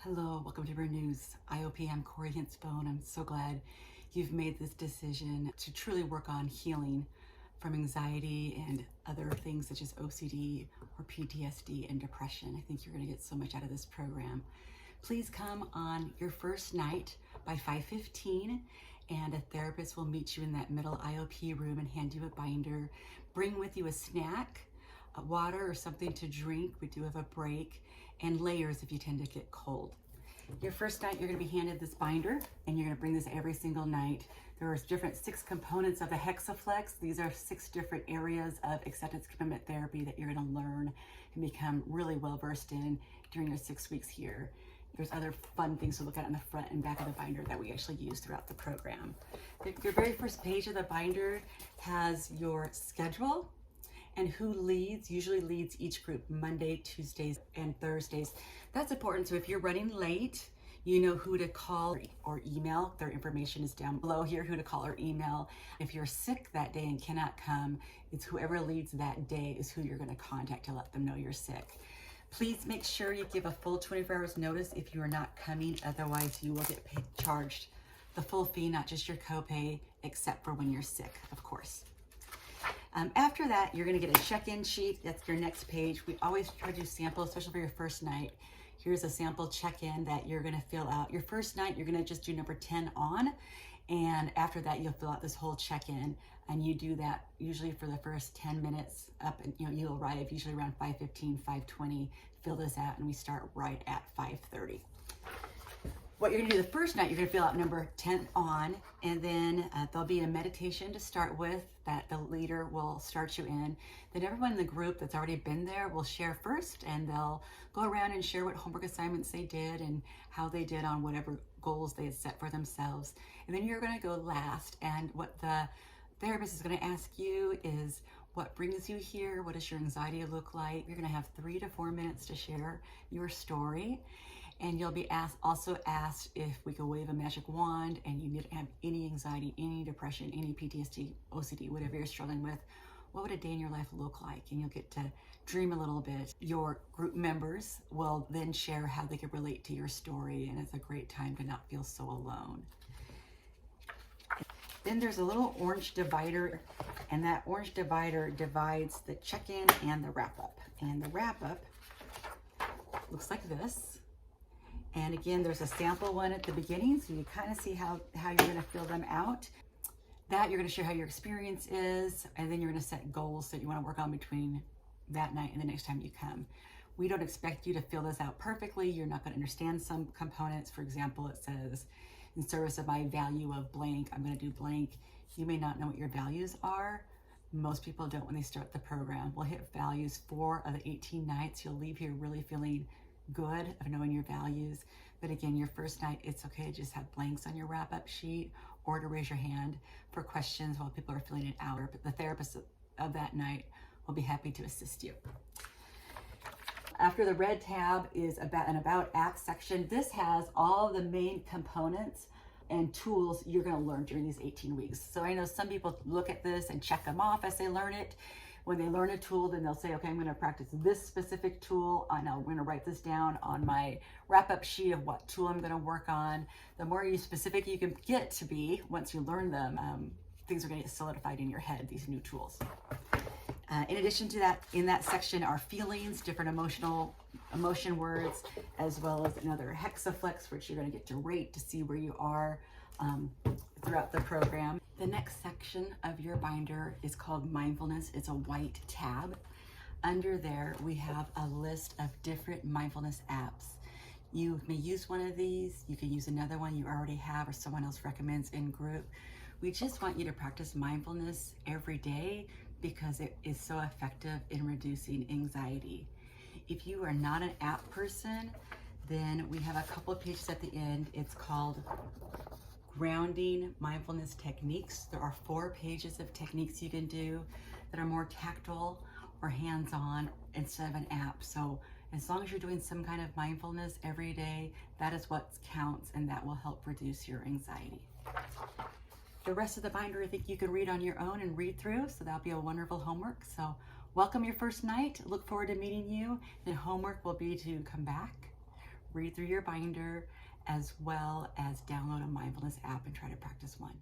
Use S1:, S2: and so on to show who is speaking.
S1: Hello, welcome to Brew News. IOP, I'm Corey Hinsbone. I'm so glad you've made this decision to truly work on healing from anxiety and other things such as OCD or PTSD and depression. I think you're going to get so much out of this program. Please come on your first night by 5:15 and a therapist will meet you in that middle IOP room and hand you a binder. Bring with you a snack, water or something to drink. We do have a break, and layers if you tend to get cold. Your first night, you're going to be handed this binder, and you're going to bring this every single night. There are different 6 components of the Hexaflex. These are 6 different areas of acceptance commitment therapy that you're going to learn and become really well versed in during your 6 weeks here. There's other fun things to look at on the front and back of the binder that we actually use throughout the program. Your very first page of the binder has your schedule and who usually leads each group Monday, Tuesdays, and Thursdays. That's important. So if you're running late, you know who to call or email. Their information is down below here, who to call or email. If you're sick that day and cannot come, it's whoever leads that day is who you're going to contact to let them know you're sick. Please make sure you give a full 24 hours notice if you are not coming. Otherwise, you will get charged the full fee, not just your copay, except for when you're sick, of course. After that, you're going to get a check-in sheet. That's your next page. We always try to do samples, especially for your first night. Here's a sample check-in that you're going to fill out. Your first night, you're going to just do number 10 on, and after that, you'll fill out this whole check-in, and you do that usually for the first 10 minutes up, and you'll arrive usually around 5:15, 5:20, fill this out, and we start right at 5:30. What you're going to do the first night, you're going to fill out number 10 on, and then there'll be a meditation to start with that the leader will start you in. Then everyone in the group that's already been there will share first, and they'll go around and share what homework assignments they did and how they did on whatever goals they had set for themselves. And then you're going to go last, and what the therapist is going to ask you is, what brings you here? What does your anxiety look like? You're going to have 3 to 4 minutes to share your story. And you'll be also asked if we could wave a magic wand and you didn't have any anxiety, any depression, any PTSD, OCD, whatever you're struggling with, what would a day in your life look like? And you'll get to dream a little bit. Your group members will then share how they could relate to your story, and it's a great time to not feel so alone. Then there's a little orange divider, and that orange divider divides the check-in and the wrap-up. And the wrap-up looks like this. And again, there's a sample one at the beginning, so you kind of see how you're going to fill them out. That you're going to share how your experience is, and then you're going to set goals that you want to work on between that night and the next time you come. We don't expect you to fill this out perfectly. You're not going to understand some components. For example, it says, in service of my value of blank, I'm going to do blank. You may not know what your values are. Most people don't when they start the program. We'll hit values 4 of the 18 nights. You'll leave here really feeling good of knowing your values. But again, your first night, it's okay to just have blanks on your wrap-up sheet or to raise your hand for questions while people are filling it out. But the therapist of that night will be happy to assist you. After the red tab is an About App section. This has all the main components and tools you're going to learn during these 18 weeks. So I know some people look at this and check them off as they learn it. When they learn a tool, then they'll say, okay, I'm going to practice this specific tool. I'm going to write this down on my wrap-up sheet of what tool I'm going to work on. The more specific you can get to be once you learn them, things are going to get solidified in your head, these new tools. In addition to that, in that section are feelings, different emotion words, as well as another Hexaflex, which you're going to get to rate to see where you are throughout the program. The next section of your binder is called mindfulness. It's a white tab. Under there, we have a list of different mindfulness apps. You may use one of these. You can use another one you already have or someone else recommends in group. We just want you to practice mindfulness every day because it is so effective in reducing anxiety. If you are not an app person, then we have a couple of pages at the end. It's called Grounding Mindfulness Techniques. There are 4 pages of techniques you can do that are more tactile or hands-on instead of an app. So as long as you're doing some kind of mindfulness every day, that is what counts, and that will help reduce your anxiety. The rest of the binder I think you can read on your own and read through, so that'll be a wonderful homework. So welcome your first night. Look forward to meeting you. Then homework will be to come back, read through your binder as well as download a mindfulness app and try to practice one.